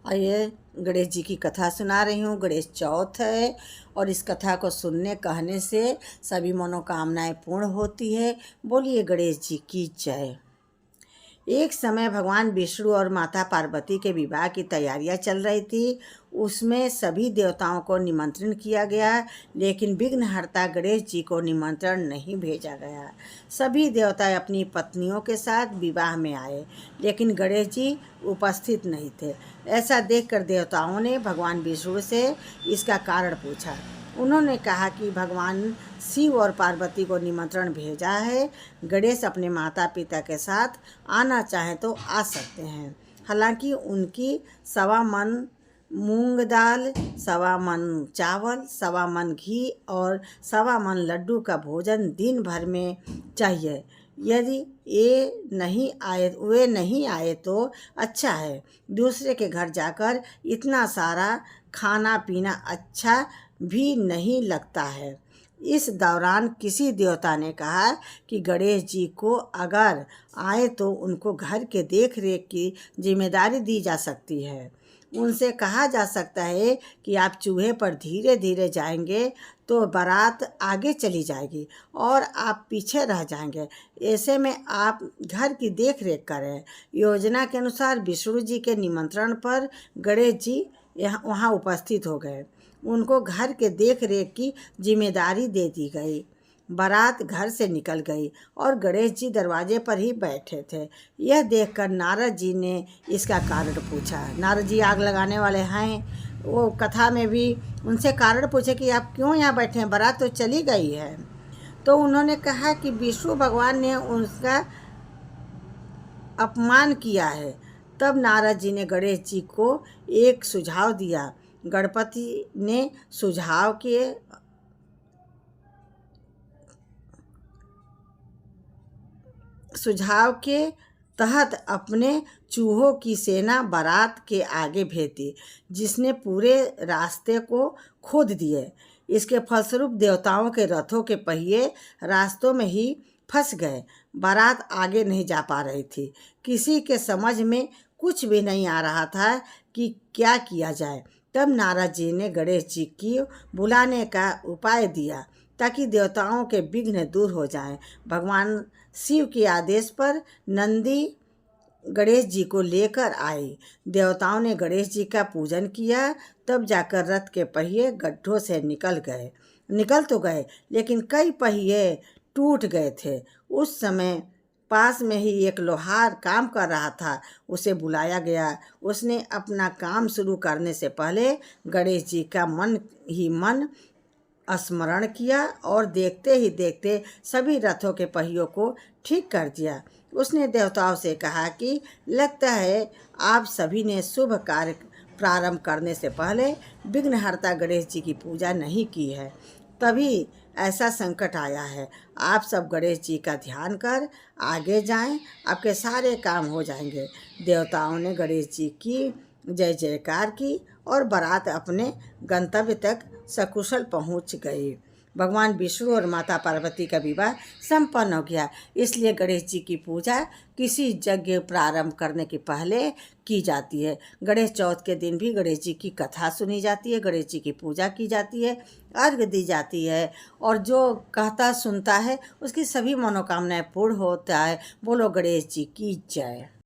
आइए गणेश जी की कथा सुना रही हूँ। गणेश चौथ है और इस कथा को सुनने कहने से सभी मनोकामनाएं पूर्ण होती है। बोलिए गणेश जी की जय। एक समय भगवान विष्णु और माता पार्वती के विवाह की तैयारियां चल रही थी। उसमें सभी देवताओं को निमंत्रण किया गया, लेकिन विघ्नहर्ता गणेश जी को निमंत्रण नहीं भेजा गया। सभी देवता अपनी पत्नियों के साथ विवाह में आए, लेकिन गणेश जी उपस्थित नहीं थे। ऐसा देखकर देवताओं ने भगवान विष्णु से इसका कारण पूछा। उन्होंने कहा कि भगवान शिव और पार्वती को निमंत्रण भेजा है। गणेश अपने माता पिता के साथ आना चाहें तो आ सकते हैं। हालांकि उनकी 1.25 मन मूंग दाल, 1.25 मन चावल, 1.25 मन घी और 1.25 मन लड्डू का भोजन दिन भर में चाहिए। यदि वे नहीं आए तो अच्छा है। दूसरे के घर जाकर इतना सारा खाना पीना अच्छा भी नहीं लगता है। इस दौरान किसी देवता ने कहा कि गणेश जी को अगर आए तो उनको घर के देख रेख की जिम्मेदारी दी जा सकती है। उनसे कहा जा सकता है कि आप चूहे पर धीरे धीरे जाएंगे तो बारात आगे चली जाएगी और आप पीछे रह जाएंगे। ऐसे में आप घर की देख रेख करें। योजना के अनुसार विष्णु जी के निमंत्रण पर गणेश जी वहाँ उपस्थित हो गए। उनको घर के देख रेख की जिम्मेदारी दे दी गई। बारात घर से निकल गई और गणेश जी दरवाजे पर ही बैठे थे। यह देखकर नारद जी ने इसका कारण पूछा। नारद जी आग लगाने वाले हैं। वो कथा में भी उनसे कारण पूछे कि आप क्यों यहाँ बैठे हैं, बारात तो चली गई है। तो उन्होंने कहा कि विष्णु भगवान ने उनका अपमान किया है। तब नारद जी ने गणेश जी को एक सुझाव दिया। गणपति ने सुझाव के तहत अपने चूहों की सेना बारात के आगे भेज दी, जिसने पूरे रास्ते को खोद दिए। इसके फलस्वरूप देवताओं के रथों के पहिए रास्तों में ही फंस गए। बारात आगे नहीं जा पा रही थी। किसी के समझ में कुछ भी नहीं आ रहा था कि क्या किया जाए। तब नारद जी ने गणेश जी की बुलाने का उपाय दिया ताकि देवताओं के विघ्न दूर हो जाएं। भगवान शिव के आदेश पर नंदी गणेश जी को लेकर आए। देवताओं ने गणेश जी का पूजन किया। तब जाकर रथ के पहिए गड्ढों से निकल तो गए, लेकिन कई पहिए टूट गए थे। उस समय पास में ही एक लोहार काम कर रहा था। उसे बुलाया गया। उसने अपना काम शुरू करने से पहले गणेश जी का मन ही मन स्मरण किया और देखते ही देखते सभी रथों के पहियों को ठीक कर दिया। उसने देवताओं से कहा कि लगता है आप सभी ने शुभ कार्य प्रारंभ करने से पहले विघ्नहर्ता गणेश जी की पूजा नहीं की है, तभी ऐसा संकट आया है। आप सब गणेश जी का ध्यान कर आगे जाएं, आपके सारे काम हो जाएंगे। देवताओं ने गणेश जी की जय जयकार की और बारात अपने गंतव्य तक सकुशल पहुंच गई। भगवान विष्णु और माता पार्वती का विवाह संपन्न हो गया। इसलिए गणेश जी की पूजा किसी यज्ञ प्रारंभ करने के पहले की जाती है। गणेश चौथ के दिन भी गणेश जी की कथा सुनी जाती है, गणेश जी की पूजा की जाती है, अर्घ्य दी जाती है और जो कहता सुनता है उसकी सभी मनोकामनाएं पूर्ण होता है। बोलो गणेश जी की जय।